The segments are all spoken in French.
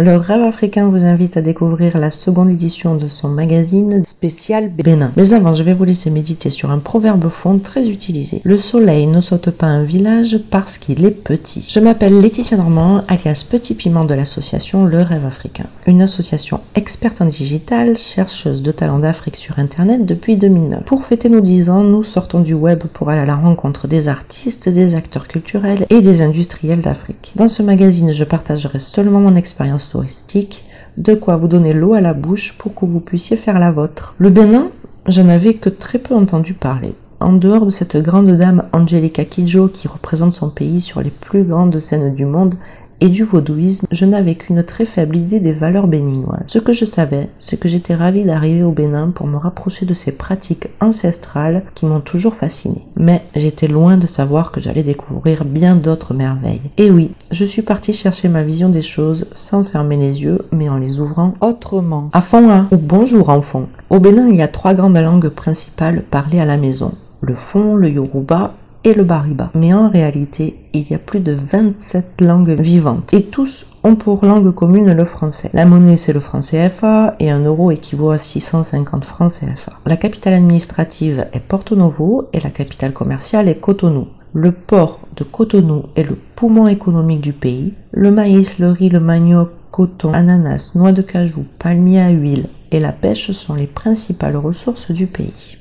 Le Rêve africain vous invite à découvrir la seconde édition de son magazine spécial Bénin. Mais avant, je vais vous laisser méditer sur un proverbe fond très utilisé. Le soleil ne saute pas un village parce qu'il est petit. Je m'appelle Laetitia Normand, alias Petit Piment de l'association Le Rêve africain. Une association experte en digital, chercheuse de talents d'Afrique sur Internet depuis 2009. Pour fêter nos 10 ans, nous sortons du web pour aller à la rencontre des artistes, des acteurs culturels et des industriels d'Afrique. Dans ce magazine, je partagerai seulement mon expérience touristique, de quoi vous donner l'eau à la bouche pour que vous puissiez faire la vôtre. Le Bénin, je n'avais que très peu entendu parler. En dehors de cette grande dame Angelica Kidjo qui représente son pays sur les plus grandes scènes du monde et du vaudouisme, je n'avais qu'une très faible idée des valeurs béninoises. Ce que je savais, c'est que j'étais ravie d'arriver au Bénin pour me rapprocher de ces pratiques ancestrales qui m'ont toujours fascinée. Mais j'étais loin de savoir que j'allais découvrir bien d'autres merveilles. Et oui, je suis partie chercher ma vision des choses sans fermer les yeux, mais en les ouvrant autrement. Afon ou bonjour enfant. Au Bénin, il y a 3 grandes langues principales parlées à la maison. Le Fon, le Yoruba et le Bariba. Mais en réalité, il y a plus de 27 langues vivantes. Et tous ont pour langue commune le français. La monnaie, c'est le franc CFA et 1 euro équivaut à 650 francs CFA. La capitale administrative est Porto Novo et la capitale commerciale est Cotonou. Le port de Cotonou est le poumon économique du pays. Le maïs, le riz, le manioc, coton, ananas, noix de cajou, palmier à huile et la pêche sont les principales ressources du pays.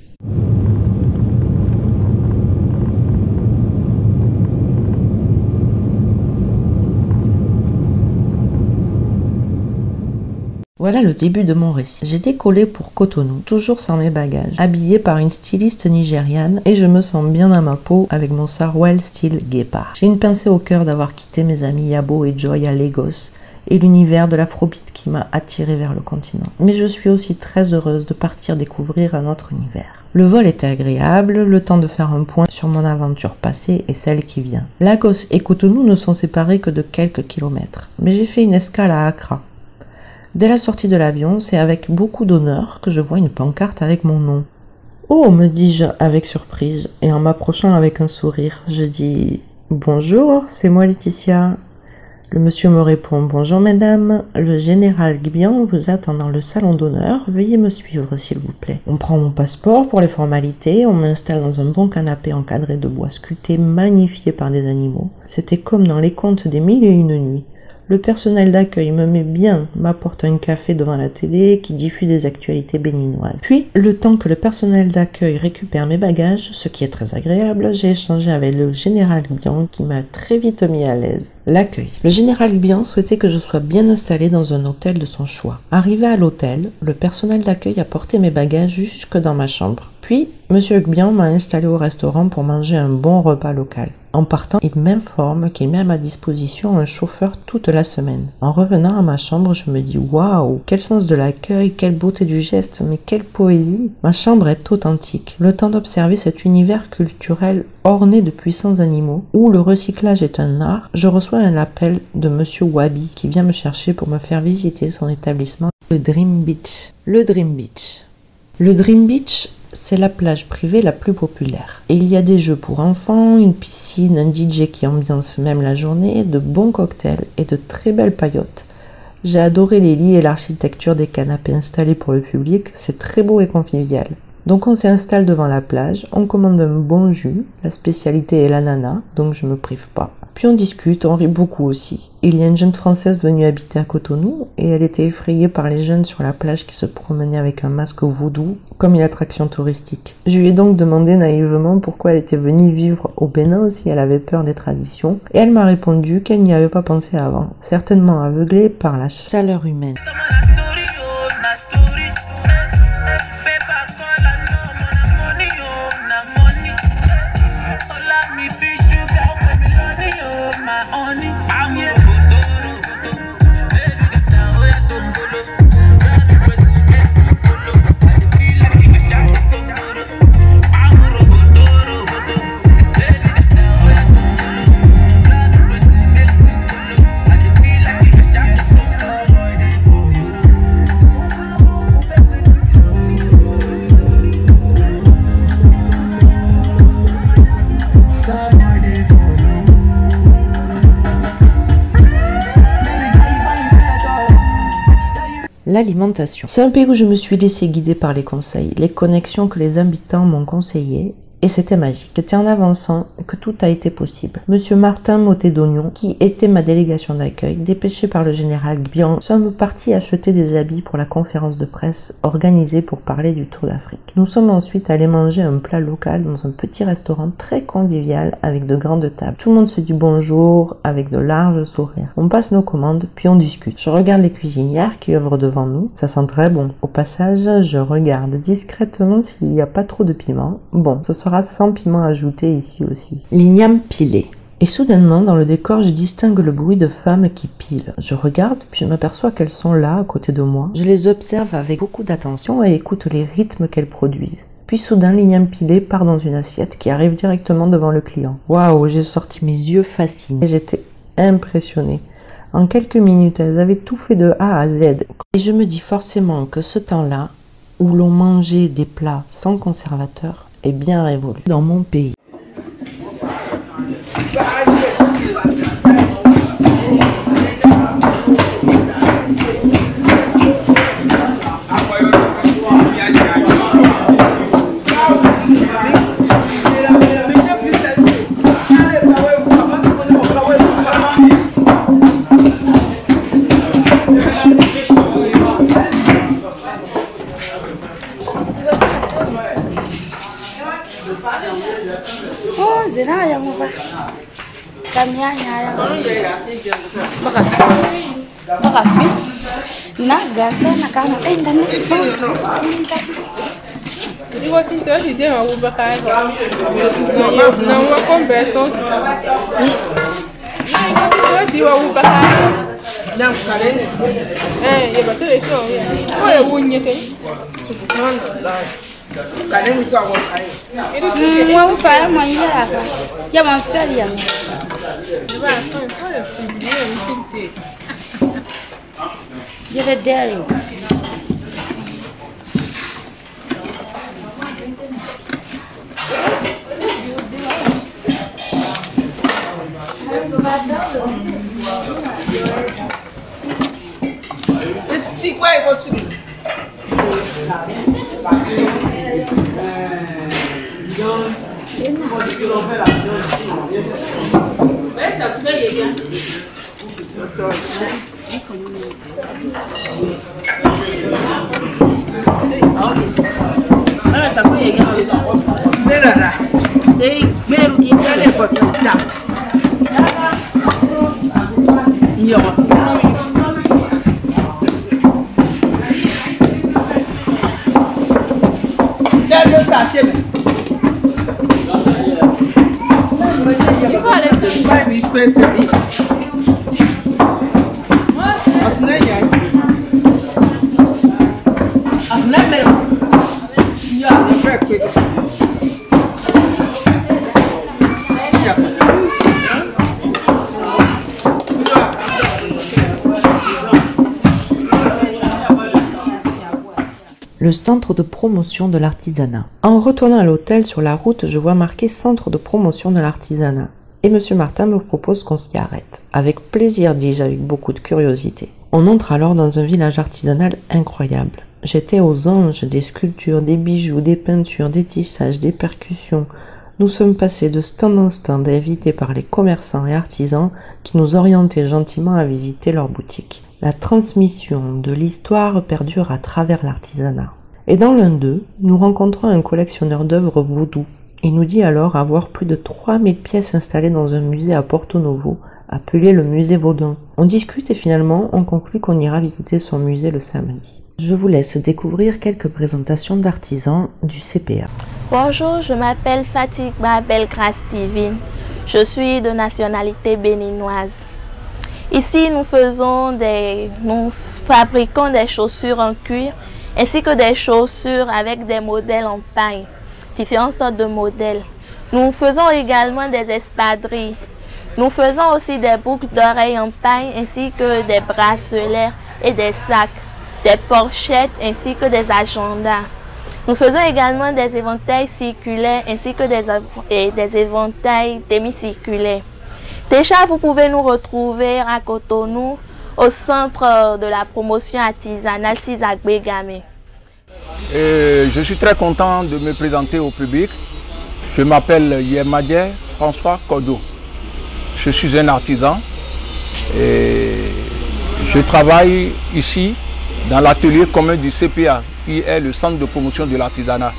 Voilà le début de mon récit. J'ai décollé pour Cotonou, toujours sans mes bagages, habillée par une styliste nigériane et je me sens bien à ma peau avec mon sarouel style guépard. J'ai une pincée au cœur d'avoir quitté mes amis Yabo et Joy à Lagos et l'univers de l'afrobeat qui m'a attirée vers le continent. Mais je suis aussi très heureuse de partir découvrir un autre univers. Le vol était agréable, le temps de faire un point sur mon aventure passée et celle qui vient. Lagos et Cotonou ne sont séparés que de quelques kilomètres, mais j'ai fait une escale à Accra. Dès la sortie de l'avion, c'est avec beaucoup d'honneur que je vois une pancarte avec mon nom. « Oh !» me dis-je avec surprise, et en m'approchant avec un sourire, je dis « Bonjour, c'est moi Laetitia ». Le monsieur me répond « Bonjour mesdames, le général Gbian vous attend dans le salon d'honneur, veuillez me suivre s'il vous plaît ». On prend mon passeport pour les formalités, on m'installe dans un bon canapé encadré de bois sculpté, magnifié par des animaux. C'était comme dans les contes des 1001 nuits. Le personnel d'accueil me met bien, m'apporte un café devant la télé qui diffuse des actualités béninoises. Puis, le temps que le personnel d'accueil récupère mes bagages, ce qui est très agréable, j'ai échangé avec le général Gbian qui m'a très vite mis à l'aise. L'accueil. Le général Gbian souhaitait que je sois bien installée dans un hôtel de son choix. Arrivé à l'hôtel, le personnel d'accueil a porté mes bagages jusque dans ma chambre. Puis, M. Gbian m'a installé au restaurant pour manger un bon repas local. En partant, il m'informe qu'il met à ma disposition un chauffeur toute la semaine. En revenant à ma chambre, je me dis « Waouh, quel sens de l'accueil, quelle beauté du geste, mais quelle poésie !» Ma chambre est authentique. Le temps d'observer cet univers culturel orné de puissants animaux, où le recyclage est un art, je reçois un appel de M. Wabi qui vient me chercher pour me faire visiter son établissement, le Dream Beach. Le Dream Beach. Le Dream Beach, c'est la plage privée la plus populaire. Et il y a des jeux pour enfants, une piscine, un DJ qui ambiance même la journée, de bons cocktails et de très belles paillotes. J'ai adoré les lits et l'architecture des canapés installés pour le public, c'est très beau et convivial. Donc on s'installe devant la plage, on commande un bon jus, la spécialité est l'ananas, donc je me prive pas. Puis on discute, on rit beaucoup aussi. Il y a une jeune Française venue habiter à Cotonou et elle était effrayée par les jeunes sur la plage qui se promenaient avec un masque vaudou comme une attraction touristique. Je lui ai donc demandé naïvement pourquoi elle était venue vivre au Bénin si elle avait peur des traditions et elle m'a répondu qu'elle n'y avait pas pensé avant, certainement aveuglée par la chaleur humaine. L'alimentation. C'est un pays où je me suis laissé guider par les conseils, les connexions que les habitants m'ont conseillées. Et c'était magique. C'était en avançant que tout a été possible. Monsieur Martin Motet-Dognon, qui était ma délégation d'accueil, dépêché par le général Bian, sommes partis acheter des habits pour la conférence de presse organisée pour parler du Tour d'Afrique. Nous sommes ensuite allés manger un plat local dans un petit restaurant très convivial avec de grandes tables. Tout le monde se dit bonjour avec de larges sourires. On passe nos commandes, puis on discute. Je regarde les cuisinières qui œuvrent devant nous. Ça sent très bon. Au passage, je regarde discrètement s'il n'y a pas trop de piment. Bon, ce sera sans piment ajouté ici aussi. L'igname pilé. Et soudainement, dans le décor, je distingue le bruit de femmes qui pilent. Je regarde, puis je m'aperçois qu'elles sont là, à côté de moi. Je les observe avec beaucoup d'attention et écoute les rythmes qu'elles produisent. Puis soudain, l'igname pilé part dans une assiette qui arrive directement devant le client. Waouh, j'ai sorti mes yeux fascinés. J'étais impressionnée. En quelques minutes, elles avaient tout fait de A à Z. Et je me dis forcément que ce temps-là, où l'on mangeait des plats sans conservateur, est bien révolu dans mon pays. Le centre de promotion de l'artisanat. En retournant à l'hôtel sur la route, je vois marqué centre de promotion de l'artisanat. Et Monsieur Martin me propose qu'on s'y arrête. Avec plaisir, dis-je avec beaucoup de curiosité. On entre alors dans un village artisanal incroyable. J'étais aux anges, des sculptures, des bijoux, des peintures, des tissages, des percussions. Nous sommes passés de stand en stand invités par les commerçants et artisans qui nous orientaient gentiment à visiter leurs boutiques. La transmission de l'histoire perdure à travers l'artisanat. Et dans l'un d'eux, nous rencontrons un collectionneur d'œuvres vaudou. Il nous dit alors avoir plus de 3000 pièces installées dans un musée à Porto Novo, appelé le musée Vaudin. On discute et finalement, on conclut qu'on ira visiter son musée le samedi. Je vous laisse découvrir quelques présentations d'artisans du CPA. Bonjour, je m'appelle Fatima Belgrace Divine. Je suis de nationalité béninoise. Ici, nous fabriquons des chaussures en cuir ainsi que des chaussures avec des modèles en paille, différentes sortes de modèles. Nous faisons également des espadrilles. Nous faisons aussi des boucles d'oreilles en paille ainsi que des bracelets et des sacs, des pochettes ainsi que des agendas. Nous faisons également des éventails circulaires ainsi que des éventails demi-circulaires. Déjà, vous pouvez nous retrouver à Cotonou au centre de la promotion artisanale Isaac Bégamé. Je suis très content de me présenter au public. Je m'appelle Yemadje François Kodo. Je suis un artisan et je travaille ici dans l'atelier commun du CPA, qui est le centre de promotion de l'artisanat,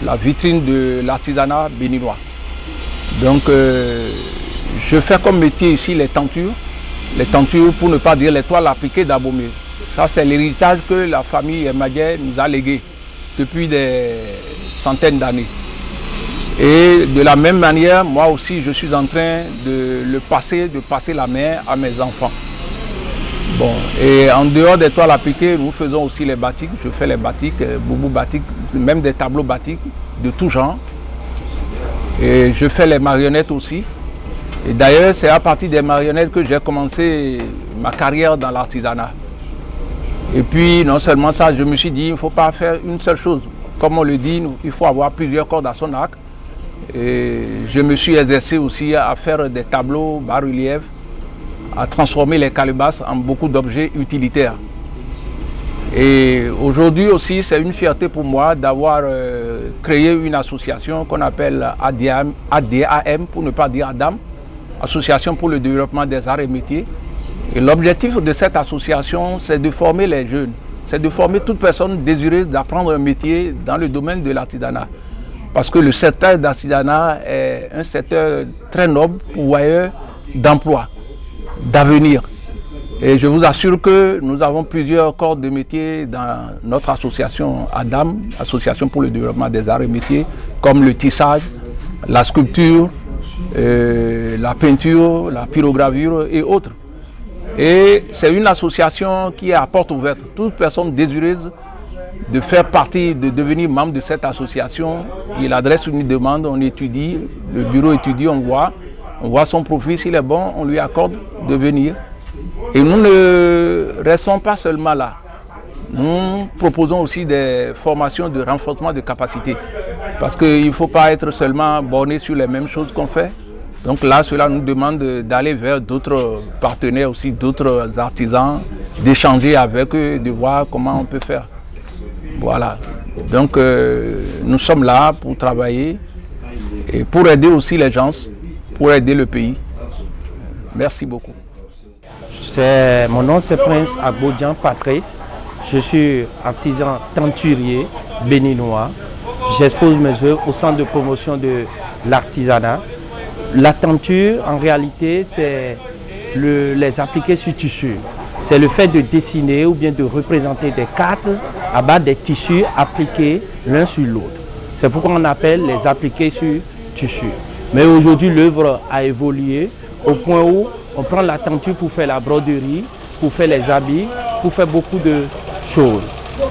la vitrine de l'artisanat béninois. Donc je fais comme métier ici les tentures pour ne pas dire les toiles appliquées d'Abomey. Ça c'est l'héritage que la famille Yemadje nous a légué depuis des centaines d'années. Et de la même manière, moi aussi je suis en train de passer la main à mes enfants. Bon, et en dehors des toiles appliquées, nous faisons aussi les batiks. Je fais les batiks, boubou batik, même des tableaux batiks de tout genre. Et je fais les marionnettes aussi. Et d'ailleurs, c'est à partir des marionnettes que j'ai commencé ma carrière dans l'artisanat. Et puis, non seulement ça, je me suis dit, il ne faut pas faire une seule chose. Comme on le dit, il faut avoir plusieurs cordes à son arc. Et je me suis exercé aussi à faire des tableaux bas-reliefs, à transformer les calebasses en beaucoup d'objets utilitaires. Et aujourd'hui aussi, c'est une fierté pour moi d'avoir créé une association qu'on appelle ADAM, pour ne pas dire ADAM, Association pour le développement des arts et métiers. Et l'objectif de cette association, c'est de former les jeunes, c'est de former toute personne désireuse d'apprendre un métier dans le domaine de l'artisanat. Parce que le secteur d'artisanat est un secteur très noble, pourvoyeur d'emploi, d'avenir. Et je vous assure que nous avons plusieurs corps de métiers dans notre association ADAM, Association pour le développement des arts et métiers, comme le tissage, la sculpture, la peinture, la pyrogravure et autres. Et c'est une association qui est à porte ouverte. Toute personne désireuse de faire partie, de devenir membre de cette association, il adresse une demande, on étudie, le bureau étudie, on voit son profil, s'il est bon, on lui accorde de venir. Et nous ne restons pas seulement là. Nous proposons aussi des formations de renforcement de capacité. Parce qu'il ne faut pas être seulement borné sur les mêmes choses qu'on fait. Donc là, cela nous demande d'aller vers d'autres partenaires aussi, d'autres artisans, d'échanger avec eux, de voir comment on peut faire. Voilà. Donc nous sommes là pour travailler et pour aider aussi les gens, pour aider le pays. Merci beaucoup. Mon nom c'est Prince Agbodjan Patrice. Je suis artisan tenturier béninois. J'expose mes œuvres au centre de promotion de l'artisanat. La tenture, en réalité, c'est les appliquer sur tissu. C'est le fait de dessiner ou bien de représenter des cartes à base des tissus appliqués l'un sur l'autre. C'est pourquoi on appelle les appliquer sur tissu. Mais aujourd'hui, l'œuvre a évolué au point où on prend la tenture pour faire la broderie, pour faire les habits, pour faire beaucoup de choses.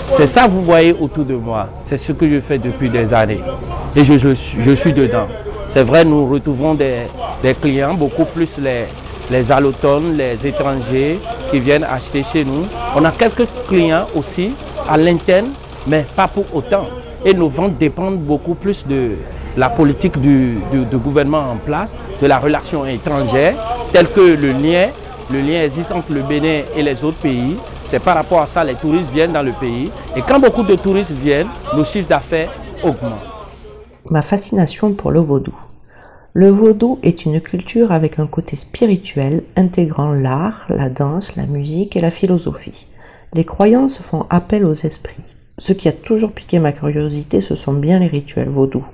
C'est ça que vous voyez autour de moi. C'est ce que je fais depuis des années. Et je suis dedans. C'est vrai, nous retrouvons des clients, beaucoup plus les allochtones, les étrangers qui viennent acheter chez nous. On a quelques clients aussi à l'interne, mais pas pour autant. Et nos ventes dépendent beaucoup plus de la politique du gouvernement en place, de la relation étrangère, tel que le lien existe entre le Bénin et les autres pays. C'est par rapport à ça que les touristes viennent dans le pays. Et quand beaucoup de touristes viennent, nos chiffres d'affaires augmentent. Ma fascination pour le vaudou. Le vaudou est une culture avec un côté spirituel intégrant l'art, la danse, la musique et la philosophie. Les croyances font appel aux esprits. Ce qui a toujours piqué ma curiosité, ce sont bien les rituels vaudous.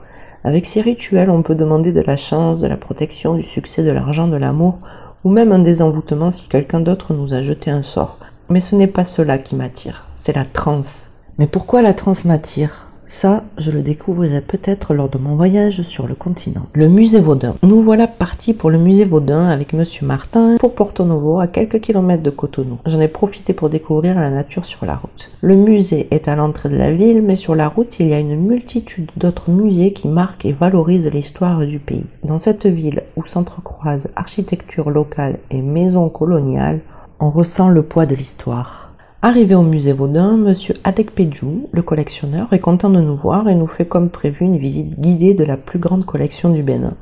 Avec ces rituels, on peut demander de la chance, de la protection, du succès, de l'argent, de l'amour, ou même un désenvoûtement si quelqu'un d'autre nous a jeté un sort. Mais ce n'est pas cela qui m'attire, c'est la transe. Mais pourquoi la transe m'attire ? Ça, je le découvrirai peut-être lors de mon voyage sur le continent. Le musée Vaudin. Nous voilà partis pour le musée Vaudin avec Monsieur Martin pour Porto Novo, à quelques kilomètres de Cotonou. J'en ai profité pour découvrir la nature sur la route. Le musée est à l'entrée de la ville, mais sur la route, il y a une multitude d'autres musées qui marquent et valorisent l'histoire du pays. Dans cette ville où s'entrecroisent architecture locale et maisons coloniales, on ressent le poids de l'histoire. Arrivé au musée Vaudin, Monsieur Adekpedjou, le collectionneur, est content de nous voir et nous fait comme prévu une visite guidée de la plus grande collection du Bénin.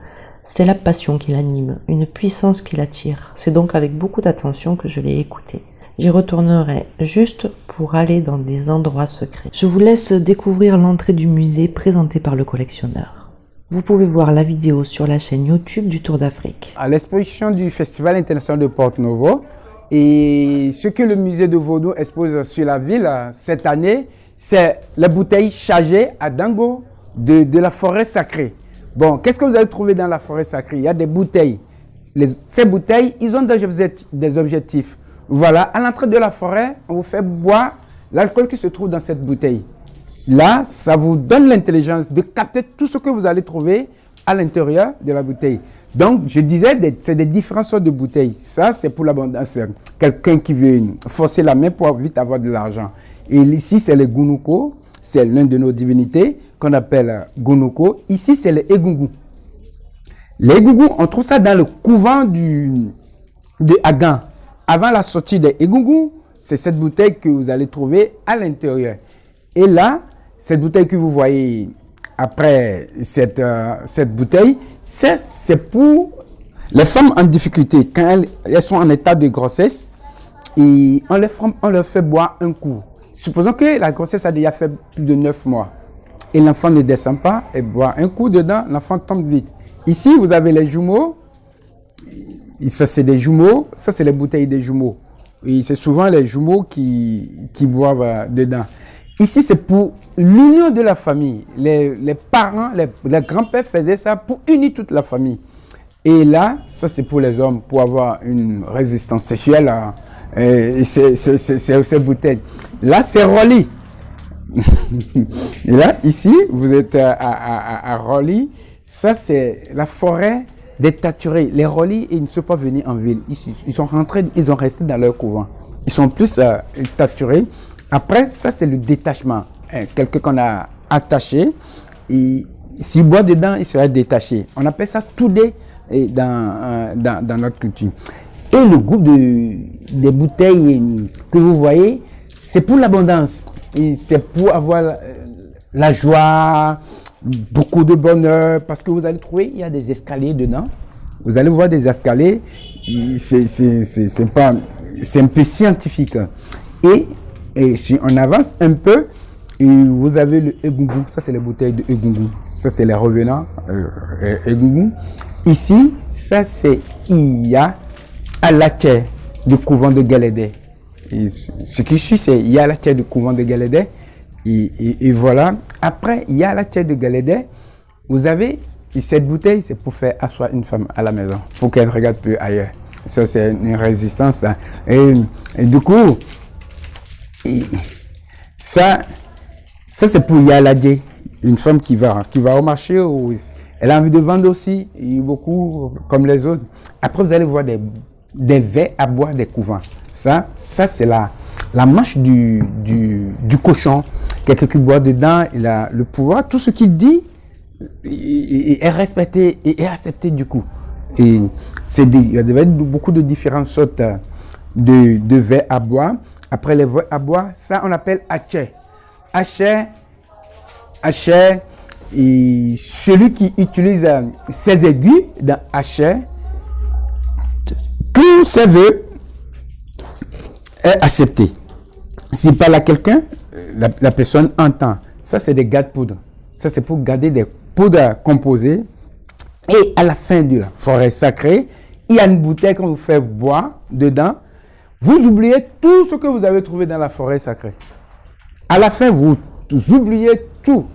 C'est la passion qui l'anime, une puissance qui l'attire. C'est donc avec beaucoup d'attention que je l'ai écouté. J'y retournerai juste pour aller dans des endroits secrets. Je vous laisse découvrir l'entrée du musée présentée par le collectionneur. Vous pouvez voir la vidéo sur la chaîne YouTube du Tour d'Afrique. À l'exposition du Festival international de Porto Novo, et ce que le musée de Vaudou expose sur la ville cette année, c'est les bouteilles chargées à Dango de la forêt sacrée. Bon, qu'est-ce que vous allez trouver dans la forêt sacrée? Il y a des bouteilles. Ces bouteilles, ils ont des objectifs. Voilà, à l'entrée de la forêt, on vous fait boire l'alcool qui se trouve dans cette bouteille. Là, ça vous donne l'intelligence de capter tout ce que vous allez trouver à l'intérieur de la bouteille. Donc, je disais, c'est des différentes sortes de bouteilles. Ça, c'est pour l'abondance. Quelqu'un qui veut forcer la main pour vite avoir de l'argent. Et ici, c'est les Gunuko. C'est l'une de nos divinités qu'on appelle Gunuko. Ici, c'est les Egungun. Les Egungun, on trouve ça dans le couvent de Agan. Avant la sortie des Egungun, c'est cette bouteille que vous allez trouver à l'intérieur. Et là, cette bouteille que vous voyez après cette bouteille, c'est pour les femmes en difficulté. Quand elles sont en état de grossesse, et on leur fait boire un coup. Supposons que la grossesse a déjà fait plus de 9 mois. Et l'enfant ne descend pas et boit un coup dedans, l'enfant tombe vite. Ici, vous avez les jumeaux. Ça, c'est des jumeaux. Ça, c'est les bouteilles des jumeaux. Et c'est souvent les jumeaux qui boivent dedans. Ici, c'est pour l'union de la famille. Les parents, les grands-pères faisaient ça pour unir toute la famille. Et là, ça, c'est pour les hommes, pour avoir une résistance sexuelle. Ces bouteilles. Là, c'est Roli. Et là, ici, vous êtes à Roli. Ça, c'est la forêt des Taturés. Les Roli, ils ne sont pas venus en ville. Ils sont rentrés, ils ont resté dans leur couvent. Ils sont plus Taturés. Après, ça, c'est le détachement. Quelqu'un qu'on a attaché. Et s'il boit dedans, il sera détaché. On appelle ça toudé dans notre culture. Et le groupe des bouteilles que vous voyez, c'est pour l'abondance. C'est pour avoir la joie, beaucoup de bonheur. Parce que vous allez trouver, il y a des escaliers dedans. Vous allez voir des escaliers. C'est un peu scientifique. Et si on avance un peu, vous avez le Egungun. Ça, c'est les bouteilles de Egungun. Ça, c'est les revenants Egungun. Ici, ça, c'est Iya Alache du couvent de Galédé. Ce qui suit, c'est Iya Alache du couvent de Galédé. Et voilà. Après Iya Alache de Galédé, vous avez cette bouteille, c'est pour faire asseoir une femme à la maison, pour qu'elle ne regarde plus ailleurs. Ça, c'est une résistance. Et du coup, ça c'est pour Yaladje, une femme qui va au marché, elle a envie de vendre aussi, beaucoup comme les autres. Après, vous allez voir des verres à boire des couvents. Ça c'est la marche du cochon. Quelqu'un qui boit dedans, il a le pouvoir. Tout ce qu'il dit est respecté et est accepté du coup. Et il y a beaucoup de différentes sortes de verres à boire. Après les verres à boire, ça on appelle haché. Haché, et celui qui utilise ses aiguilles dans haché, tous ses vœux est accepté. S'il parle à quelqu'un, la personne entend. Ça, c'est des garde-poudres. Ça, c'est pour garder des poudres composées. Et à la fin de la forêt sacrée, il y a une bouteille qu'on vous fait boire dedans. Vous oubliez tout ce que vous avez trouvé dans la forêt sacrée. À la fin, vous oubliez tout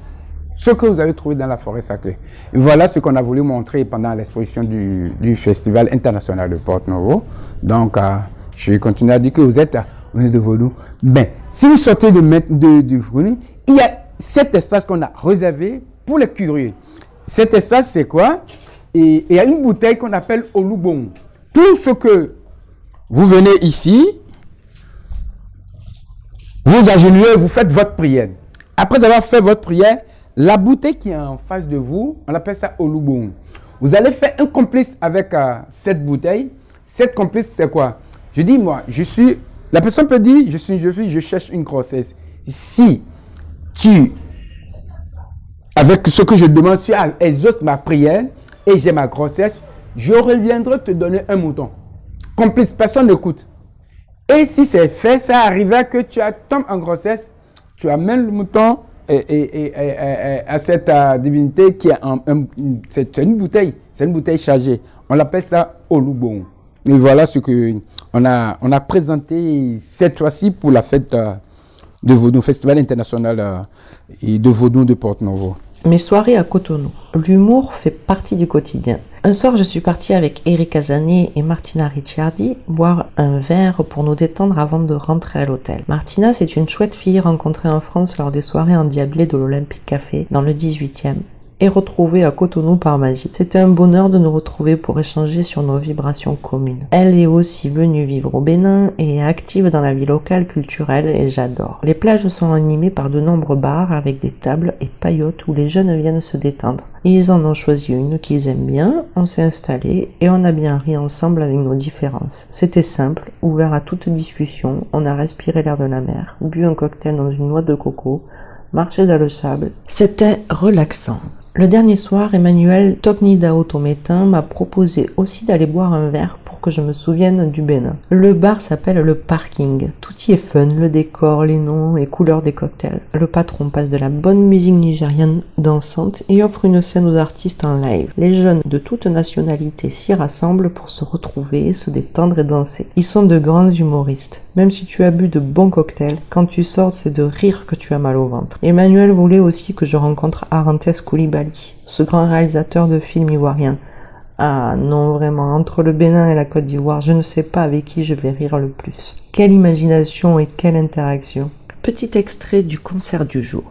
ce que vous avez trouvé dans la forêt sacrée. Et voilà ce qu'on a voulu montrer pendant l'exposition du Festival international de Porto Novo. Donc, je continue à dire que vous êtes de Vaudou. Mais si vous sortez de Vaudou, il y a cet espace qu'on a réservé pour les curieux. Cet espace, c'est quoi? Et il y a une bouteille qu'on appelle Olubon. Tout ce que vous venez ici, vous agenouillez, vous faites votre prière. Après avoir fait votre prière, la bouteille qui est en face de vous, on appelle ça Olubon. Vous allez faire un complice avec cette bouteille. Cette complice, c'est quoi? Je dis, moi, la personne peut dire, je cherche une grossesse. Si avec ce que je demande, tu exauces ma prière, et j'ai ma grossesse, je reviendrai te donner un mouton. Complice, personne n'écoute. Et si c'est fait, ça arrivera que tu tombes en grossesse, tu amènes le mouton à cette divinité qui est c'est une bouteille chargée. On l'appelle ça Olubon. Et voilà ce que on a présenté cette fois-ci pour la fête de Vodou, Festival international de Vodou de Porto-Novo. Mes soirées à Cotonou. L'humour fait partie du quotidien. Un soir, je suis partie avec Eric Azané et Martina Ricciardi boire un verre pour nous détendre avant de rentrer à l'hôtel. Martina, c'est une chouette fille rencontrée en France lors des soirées endiablées de l'Olympique Café dans le 18e. Et retrouvée à Cotonou par magie. C'était un bonheur de nous retrouver pour échanger sur nos vibrations communes. Elle est aussi venue vivre au Bénin et est active dans la vie locale culturelle et j'adore. Les plages sont animées par de nombreux bars avec des tables et paillotes où les jeunes viennent se détendre. Ils en ont choisi une qu'ils aiment bien, on s'est installé et on a bien ri ensemble avec nos différences. C'était simple, ouvert à toute discussion, on a respiré l'air de la mer, bu un cocktail dans une noix de coco, marché dans le sable. C'était relaxant. Le dernier soir, Emmanuel Tognidao Tométin m'a proposé aussi d'aller boire un verre pour que je me souvienne du Bénin. Le bar s'appelle le Parking. Tout y est fun, le décor, les noms et couleurs des cocktails. Le patron passe de la bonne musique nigériane dansante et offre une scène aux artistes en live. Les jeunes de toute nationalité s'y rassemblent pour se retrouver, se détendre et danser. Ils sont de grands humoristes. Même si tu as bu de bons cocktails, quand tu sors, c'est de rire que tu as mal au ventre. Emmanuel voulait aussi que je rencontre Arantes Koulibaly, ce grand réalisateur de films ivoiriens. Ah non, vraiment, entre le Bénin et la Côte d'Ivoire, je ne sais pas avec qui je vais rire le plus. Quelle imagination et quelle interaction. Petit extrait du concert du jour.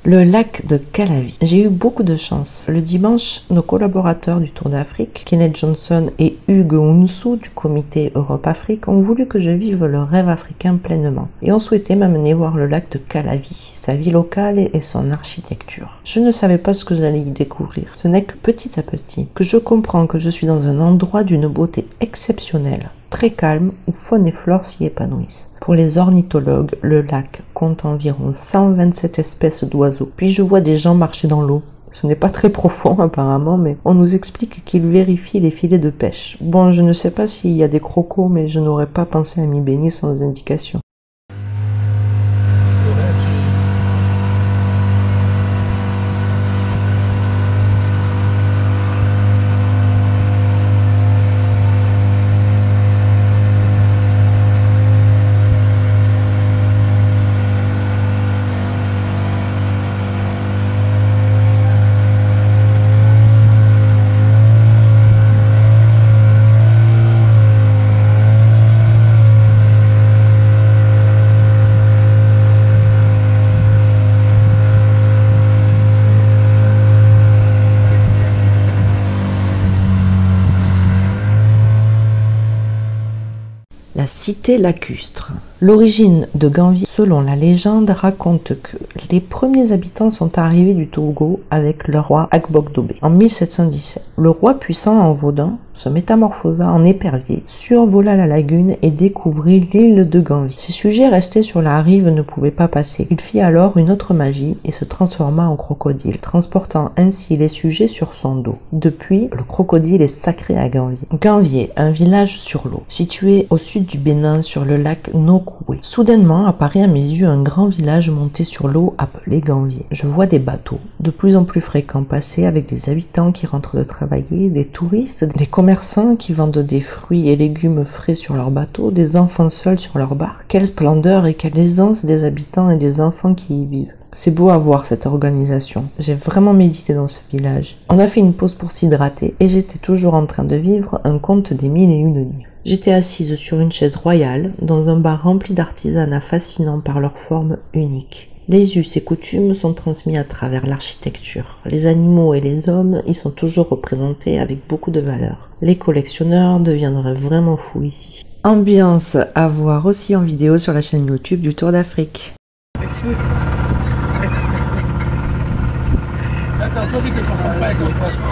Le lac de Calavi. J'ai eu beaucoup de chance. Le dimanche, nos collaborateurs du Tour d'Afrique, Kenneth Johnson et Hugues Ounsou du comité Europe-Afrique, ont voulu que je vive le rêve africain pleinement. Et ont souhaité m'amener voir le lac de Calavi, sa vie locale et son architecture. Je ne savais pas ce que j'allais y découvrir. Ce n'est que petit à petit que je comprends que je suis dans un endroit d'une beauté exceptionnelle, très calme, où faune et flore s'y épanouissent. Pour les ornithologues, le lac compte environ 127 espèces d'oiseaux. Puis je vois des gens marcher dans l'eau. Ce n'est pas très profond apparemment, mais on nous explique qu'ils vérifient les filets de pêche. Bon, je ne sais pas s'il y a des crocos, mais je n'aurais pas pensé à m'y baigner sans indication. La cité lacustre. L'origine de Ganvié, selon la légende, raconte que les premiers habitants sont arrivés du Togo avec le roi Agbogdobé en 1717. Le roi puissant en Vaudin se métamorphosa en épervier, survola la lagune et découvrit l'île de Ganvié. Ses sujets restés sur la rive ne pouvaient pas passer. Il fit alors une autre magie et se transforma en crocodile, transportant ainsi les sujets sur son dos. Depuis, le crocodile est sacré à Ganvié. Ganvié, un village sur l'eau, situé au sud du Bénin sur le lac Nokou, écroué. Soudainement apparaît à mes yeux un grand village monté sur l'eau appelé Ganvier. Je vois des bateaux, de plus en plus fréquents passer avec des habitants qui rentrent de travailler, des touristes, des commerçants qui vendent des fruits et légumes frais sur leurs bateaux, des enfants seuls sur leur barque. Quelle splendeur et quelle aisance des habitants et des enfants qui y vivent. C'est beau à voir cette organisation. J'ai vraiment médité dans ce village. On a fait une pause pour s'hydrater et j'étais toujours en train de vivre un conte des 1001 nuits. J'étais assise sur une chaise royale dans un bar rempli d'artisanat fascinants par leur forme unique. Les us et coutumes sont transmis à travers l'architecture. Les animaux et les hommes y sont toujours représentés avec beaucoup de valeur. Les collectionneurs deviendraient vraiment fous ici. Ambiance à voir aussi en vidéo sur la chaîne YouTube du Tour d'Afrique. Attention, que je ne comprends pas avec le poisson.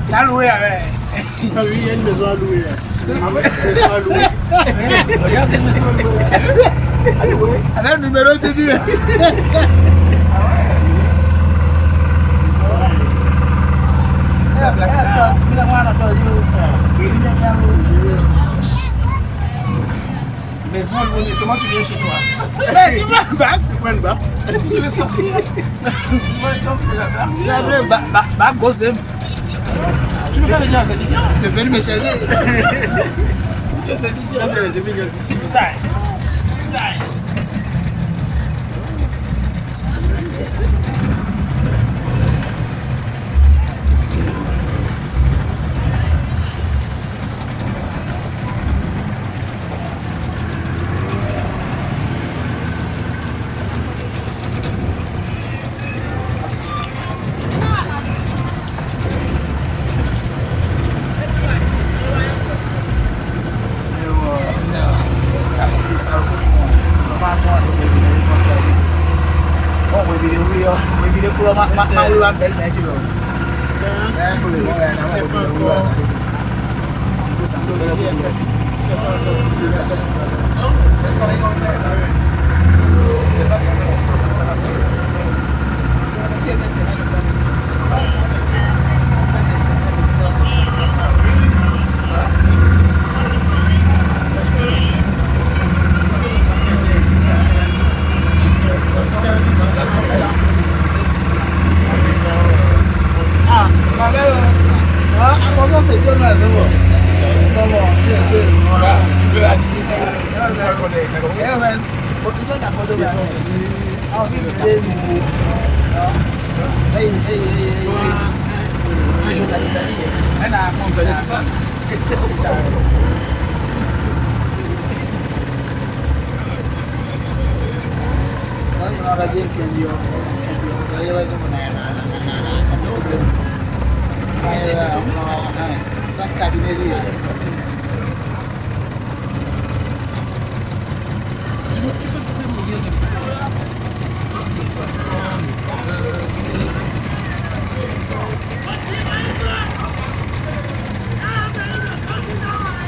La loué avec. Oui, il y a une maison à louer. Regardez une maison à louer. Avec le numéro de Dieu. Maison à louer, comment tu viens chez toi? Mais tu prends un bac. Si tu veux sortir, tu ne peux pas venir à Abidjan. Tu veux venir me chercher. C'est Abidjan. C'est Abidjan.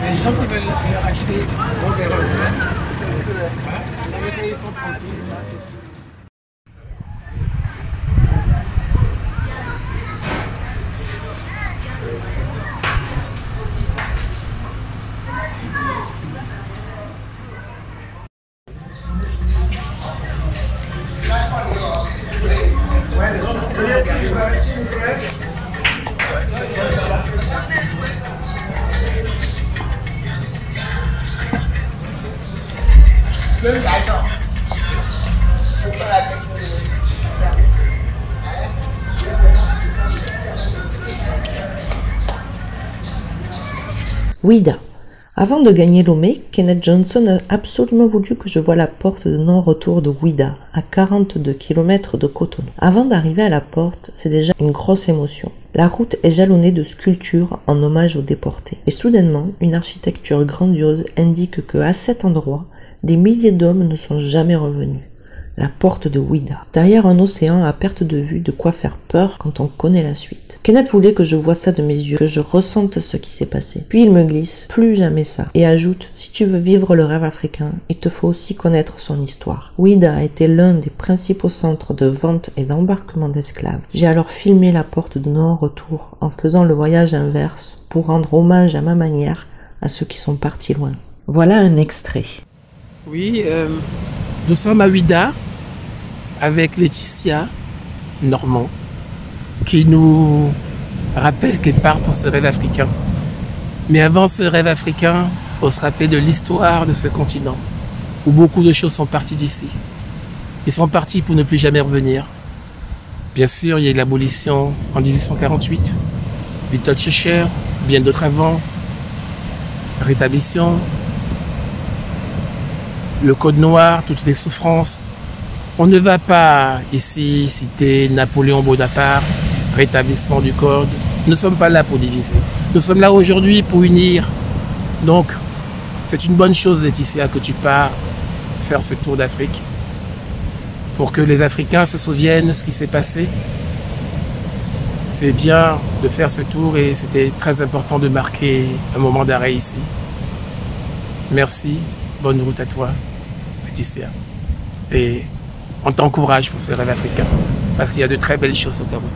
Les gens qui veulent acheter vont vers eux. Ils sont tranquilles. Ouidah. Avant de gagner Lomé, Kenneth Johnson a absolument voulu que je voie la porte de non-retour de Ouidah, à 42 km de Cotonou. Avant d'arriver à la porte, c'est déjà une grosse émotion. La route est jalonnée de sculptures en hommage aux déportés. Et soudainement, une architecture grandiose indique qu'à cet endroit, des milliers d'hommes ne sont jamais revenus. la porte de Ouida. Derrière un océan à perte de vue, de quoi faire peur quand on connaît la suite. Kenneth voulait que je voie ça de mes yeux, que je ressente ce qui s'est passé. Puis il me glisse, plus jamais ça. Et ajoute, si tu veux vivre le rêve africain, il te faut aussi connaître son histoire. Ouida a été l'un des principaux centres de vente et d'embarquement d'esclaves. J'ai alors filmé la porte de non-retour en faisant le voyage inverse pour rendre hommage à ma manière à ceux qui sont partis loin. Voilà un extrait. Oui, nous sommes à Ouida avec Laetitia Normand qui nous rappelle qu'elle part pour ce rêve africain. Mais avant ce rêve africain, il faut se rappeler de l'histoire de ce continent où beaucoup de choses sont parties d'ici. Ils sont partis pour ne plus jamais revenir. Bien sûr, il y a eu l'abolition en 1848, Vitold Schœcher, bien d'autres avant, rétablissement, le Code noir, toutes les souffrances. On ne va pas ici citer Napoléon Bonaparte, rétablissement du Code. Nous ne sommes pas là pour diviser. Nous sommes là aujourd'hui pour unir. Donc, c'est une bonne chose, Laetitia, que tu pars faire ce tour d'Afrique pour que les Africains se souviennent de ce qui s'est passé. C'est bien de faire ce tour et c'était très important de marquer un moment d'arrêt ici. Merci, bonne route à toi, Laetitia. Et on t'encourage pour ce rêve africain, parce qu'il y a de très belles choses sur ta route.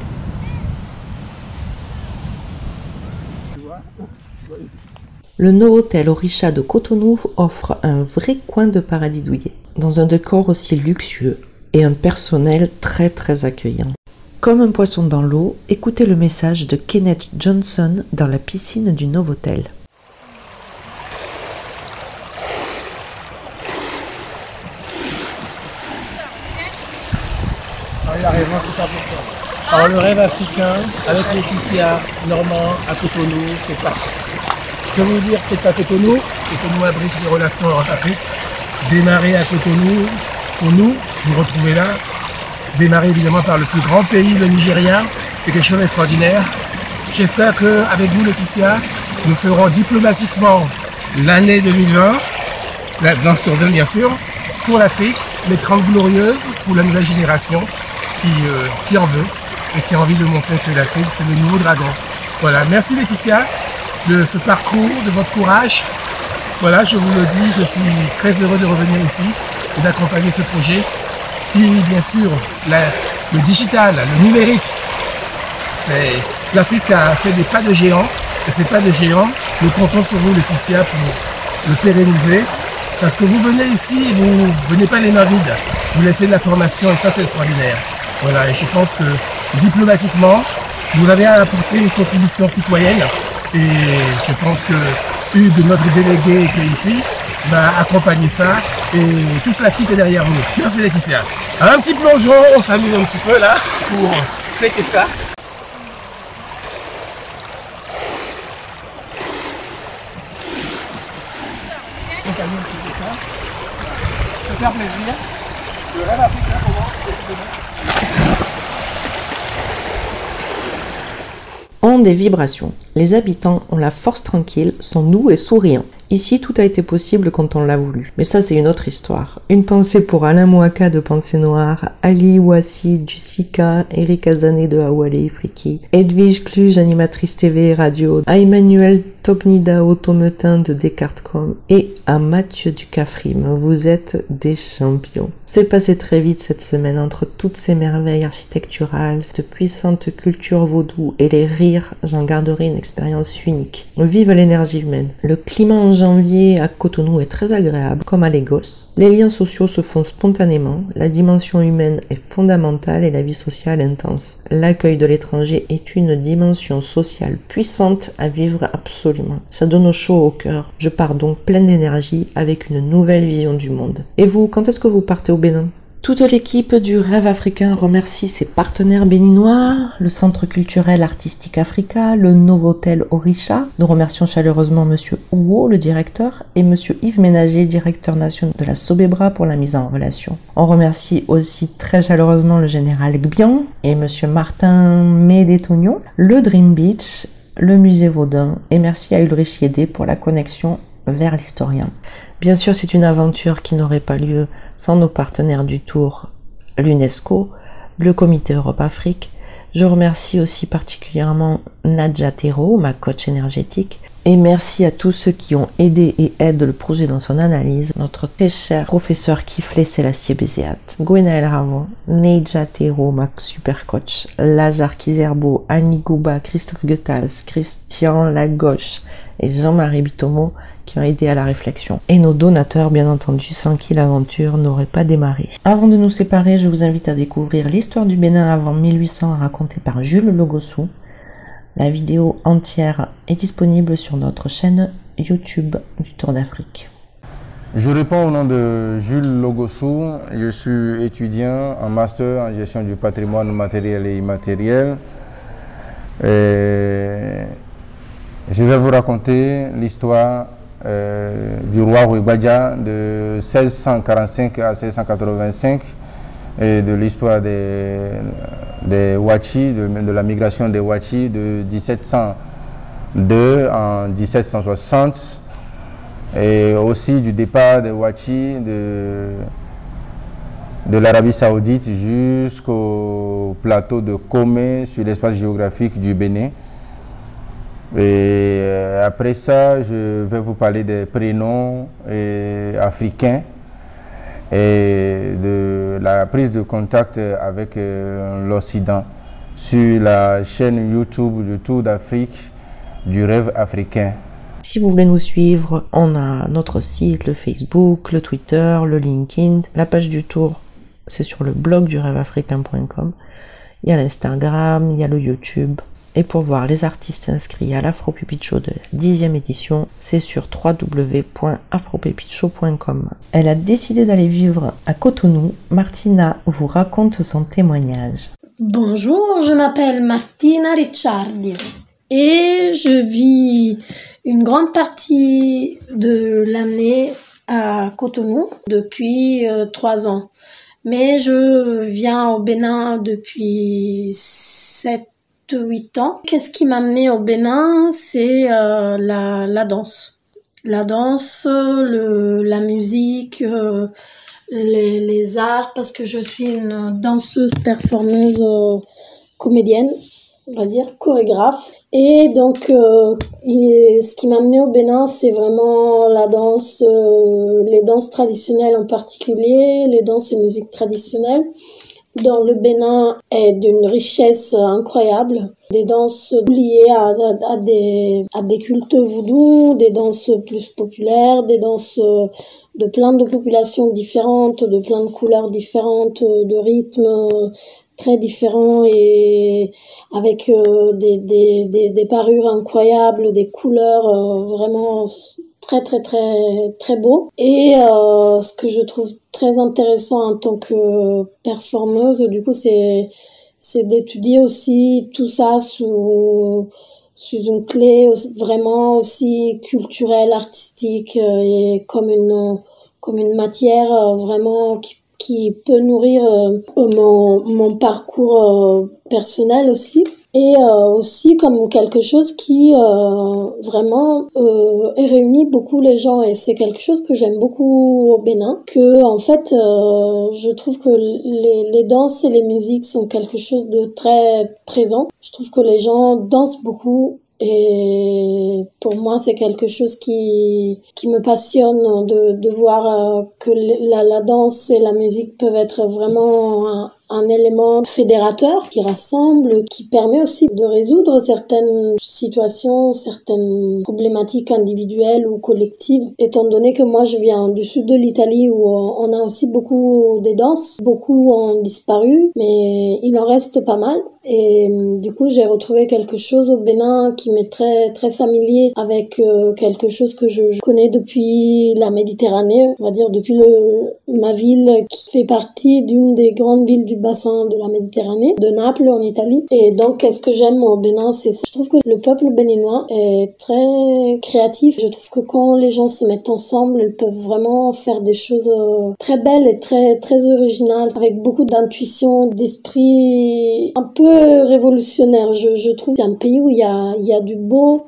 Le Novotel Orisha de Cotonou offre un vrai coin de paradis douillet, dans un décor aussi luxueux et un personnel très accueillant. Comme un poisson dans l'eau, écoutez le message de Kenneth Johnson dans la piscine du Novotel. La réponse est importante. Alors le rêve africain, avec Laetitia Normand à Cotonou, c'est parfait. Je peux vous dire que à Cotonou abrite des relations Europe-Afrique. Démarrer à Cotonou, pour nous retrouver là, démarrer évidemment par le plus grand pays, le Nigeria, c'est quelque chose d'extraordinaire. J'espère qu'avec vous, Laetitia, nous ferons diplomatiquement l'année 2020, dans sur 20 bien sûr, pour l'Afrique, les 30 glorieuses pour la nouvelle génération qui en veut et qui a envie de montrer que l'Afrique, c'est le nouveau dragon. Voilà, merci Laetitia de ce parcours, de votre courage. Voilà, je vous le dis, je suis très heureux de revenir ici et d'accompagner ce projet qui, bien sûr, le digital, le numérique, l'Afrique a fait des pas de géant et ces pas de géant, nous comptons sur vous Laetitia pour le pérenniser. Parce que vous venez ici et vous ne venez pas les mains vides, vous laissez de la formation et ça c'est extraordinaire. Voilà, et je pense que diplomatiquement, vous avez à apporter une contribution citoyenne et je pense que Hugues, notre délégué qui est ici, va accompagner ça et toute l'Afrique est derrière vous. Merci Laetitia. Un petit plongeon, on s'amuse un petit peu là pour fêter ça. Faire plaisir. Le rêve africain commence. Ondes et vibrations. Les habitants ont la force tranquille, sont doux et souriants. Ici, tout a été possible quand on l'a voulu. Mais ça, c'est une autre histoire. Une pensée pour Alain Mouaka de Pensée Noire, Ali Ouassi du Sika, Eric Azané de Awale Friki, Edwige Cluge, animatrice TV et radio, à Emmanuel Tognida Autometin de Descartes.com et à Mathieu du Cafrim. Vous êtes des champions. C'est passé très vite cette semaine entre toutes ces merveilles architecturales, cette puissante culture vaudou et les rires, j'en garderai une expérience unique. Vive l'énergie humaine. Le climat en janvier à Cotonou est très agréable, comme à Lagos. Les liens sociaux se font spontanément, la dimension humaine est fondamentale et la vie sociale intense. L'accueil de l'étranger est une dimension sociale puissante à vivre absolument. Ça donne chaud au cœur. Je pars donc pleine d'énergie avec une nouvelle vision du monde. Et vous, quand est-ce que vous partez au Bénin ? Toute l'équipe du Rêve africain remercie ses partenaires béninois, le Centre culturel artistique Africa, le Novotel Orisha. Nous remercions chaleureusement Monsieur Ouo, le directeur, et Monsieur Yves Ménager, directeur national de la Sobebra pour la mise en relation. On remercie aussi très chaleureusement le général Gbian et Monsieur Martin Médétognon, le Dream Beach, le musée Vaudin, et merci à Ulrich Yédé pour la connexion vers l'historien. Bien sûr, c'est une aventure qui n'aurait pas lieu sans nos partenaires du Tour, l'UNESCO, le Comité Europe-Afrique. Je remercie aussi particulièrement Nadja Thérault, ma coach énergétique. Et merci à tous ceux qui ont aidé et aident le projet dans son analyse. Notre très cher professeur Kiflé Selassie Bézéat, Gwenaël Ravon, Nadja Thérault, ma super coach, Lazare Kizerbo, Annie Gouba, Christophe Goethals, Christian Lagauche et Jean-Marie Bitomo qui ont aidé à la réflexion. Et nos donateurs, bien entendu, sans qui l'aventure n'aurait pas démarré. Avant de nous séparer, je vous invite à découvrir l'histoire du Bénin avant 1800 racontée par Jules Logossou. La vidéo entière est disponible sur notre chaîne YouTube du Tour d'Afrique. Je réponds au nom de Jules Logossou. Je suis étudiant en master en gestion du patrimoine matériel et immatériel. Et je vais vous raconter l'histoire du roi Rui Badja de 1645 à 1685 et de l'histoire des Wachi, de la migration des Wachi de 1702 en 1760 et aussi du départ des Wachi de l'Arabie Saoudite jusqu'au plateau de Komé sur l'espace géographique du Bénin. Et après ça, je vais vous parler des prénoms africains et de la prise de contact avec l'Occident sur la chaîne YouTube du Tour d'Afrique du rêve africain. Si vous voulez nous suivre, on a notre site, le Facebook, le Twitter, le LinkedIn. La page du Tour, c'est sur le blog du rêveafricain.com. Il y a l'Instagram, il y a le YouTube. Et pour voir les artistes inscrits à l'Afro-Pépite Show de la 10e édition, c'est sur www.afropépiteshow.com. Elle a décidé d'aller vivre à Cotonou. Martina vous raconte son témoignage. Bonjour, je m'appelle Martina Ricciardi et je vis une grande partie de l'année à Cotonou depuis 3 ans. Mais je viens au Bénin depuis 7-8 ans. Qu'est-ce qui m'a amenée au Bénin? C'est la danse. La danse, la musique, les arts, parce que je suis une danseuse, performeuse, comédienne, on va dire, chorégraphe. Et donc, ce qui m'a amenée au Bénin, c'est vraiment la danse, les danses traditionnelles en particulier, les danses et musiques traditionnelles. Dans le Bénin est d'une richesse incroyable. Des danses liées à des cultes voodoo, des danses plus populaires, des danses de plein de populations différentes, de plein de couleurs différentes, de rythmes très différents et avec des parures incroyables, des couleurs vraiment très très très très beaux. Et ce que je trouve très intéressant en tant que performeuse, du coup, c'est d'étudier aussi tout ça sous une clé vraiment aussi culturelle, artistique et comme une matière vraiment qui peut nourrir mon parcours personnel aussi. Et aussi comme quelque chose qui vraiment réunit beaucoup les gens, et c'est quelque chose que j'aime beaucoup au Bénin, que en fait je trouve que les danses et les musiques sont quelque chose de très présent. Je trouve que les gens dansent beaucoup et pour moi c'est quelque chose qui me passionne de voir que la danse et la musique peuvent être vraiment un élément fédérateur qui rassemble, qui permet aussi de résoudre certaines situations, certaines problématiques individuelles ou collectives. Étant donné que moi je viens du sud de l'Italie où on a aussi beaucoup des danses, beaucoup ont disparu, mais il en reste pas mal. Et du coup j'ai retrouvé quelque chose au Bénin qui m'est très très familier, avec quelque chose que je connais depuis la Méditerranée, on va dire depuis ma ville qui fait partie d'une des grandes villes du bassin de la Méditerranée, de Naples en Italie. Et donc qu'est-ce que j'aime au Bénin, je trouve que le peuple béninois est très créatif. Je trouve que quand les gens se mettent ensemble, ils peuvent vraiment faire des choses très belles et très très originales, avec beaucoup d'intuition, d'esprit un peu révolutionnaire. Je trouve que c'est un pays où il y a du beau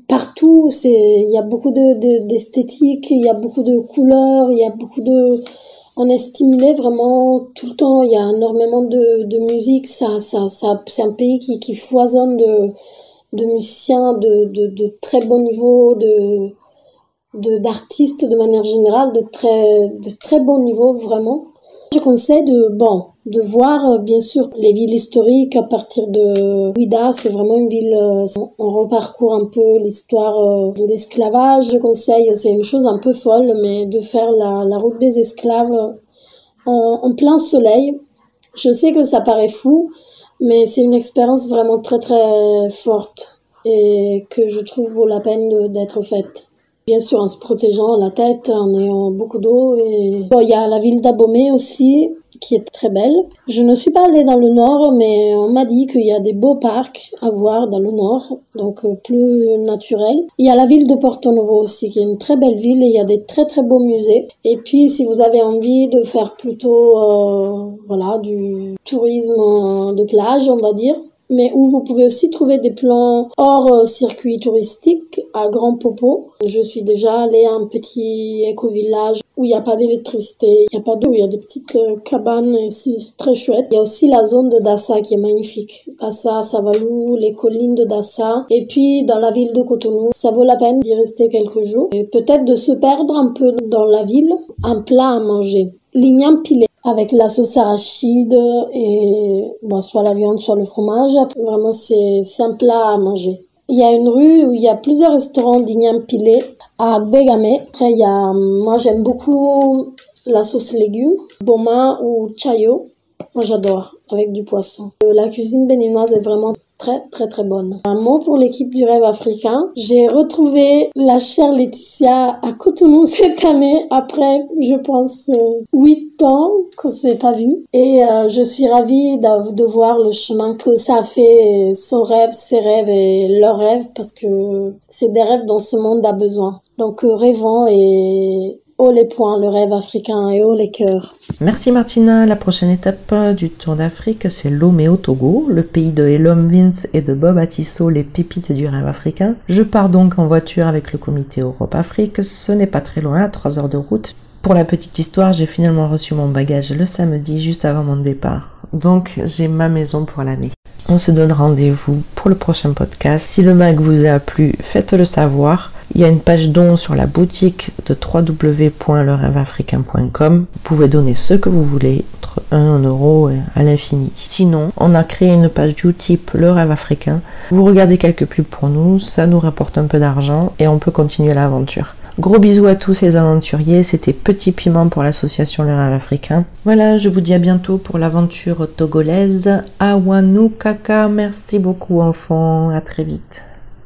partout, il y a beaucoup d'esthétique, il y a beaucoup de couleurs, il y a beaucoup on est stimulé vraiment tout le temps. Il y a énormément de musique. C'est un pays qui foisonne de musiciens de très bon niveau, d'artistes de manière générale, de très bon niveau vraiment. Je conseille de voir bien sûr les villes historiques à partir de Ouidah. C'est vraiment une ville, on reparcourt un peu l'histoire de l'esclavage. Je conseille, c'est une chose un peu folle, mais de faire la route des esclaves en plein soleil. Je sais que ça paraît fou, mais c'est une expérience vraiment très très forte et que je trouve vaut la peine d'être faite. Bien sûr, en se protégeant la tête, en ayant beaucoup d'eau. Il y a la ville d'Abomey aussi, qui est très belle. Je ne suis pas allée dans le nord, mais on m'a dit qu'il y a des beaux parcs à voir dans le nord, donc plus naturel. Il y a la ville de Porto Novo aussi, qui est une très belle ville, et il y a des très très beaux musées. Et puis, si vous avez envie de faire plutôt, du tourisme de plage, on va dire, mais où vous pouvez aussi trouver des plans hors circuit touristique à Grand Popo. Je suis déjà allée à un petit éco-village où il n'y a pas d'électricité, il n'y a pas d'eau, il y a des petites cabanes et c'est très chouette. Il y a aussi la zone de Dassa qui est magnifique. Dassa, Savalou, les collines de Dassa. Et puis dans la ville de Cotonou, ça vaut la peine d'y rester quelques jours et peut-être de se perdre un peu dans la ville. Un plat à manger. L'igname pilé, avec la sauce arachide et soit la viande, soit le fromage. Vraiment, c'est un plat à manger. Il y a une rue où il y a plusieurs restaurants d'igname pilé à Begamé. Après, moi j'aime beaucoup la sauce légumes, boma ou chayo. Moi j'adore, avec du poisson. La cuisine béninoise est vraiment très très très bonne. Un mot pour l'équipe du rêve africain. J'ai retrouvé la chère Laetitia à Cotonou cette année, après je pense 8 ans qu'on s'est pas vu. Et je suis ravie de voir le chemin que ça a fait, son rêve, ses rêves et leurs rêves, parce que c'est des rêves dont ce monde a besoin. Donc rêvons et haut les poings, le rêve africain et haut les cœurs. Merci Martina. La prochaine étape du Tour d'Afrique, c'est Lomé au Togo, le pays de Elom Vince et de Bob Atisso, les pépites du rêve africain. Je pars donc en voiture avec le comité Europe-Afrique. Ce n'est pas très loin, à 3 heures de route. Pour la petite histoire, j'ai finalement reçu mon bagage le samedi, juste avant mon départ. Donc, j'ai ma maison pour l'année. On se donne rendez-vous pour le prochain podcast. Si le mag vous a plu, faites-le savoir. Il y a une page don sur la boutique de www.lerêveafricain.com. Vous pouvez donner ce que vous voulez, entre 1 euro à l'infini. Sinon, on a créé une page Utip, le rêve africain. Vous regardez quelques pubs pour nous, ça nous rapporte un peu d'argent et on peut continuer l'aventure. Gros bisous à tous ces aventuriers, c'était Petit Piment pour l'association Le Rêve Africain. Voilà, je vous dis à bientôt pour l'aventure togolaise. Awanou Kaka, merci beaucoup enfants, à très vite.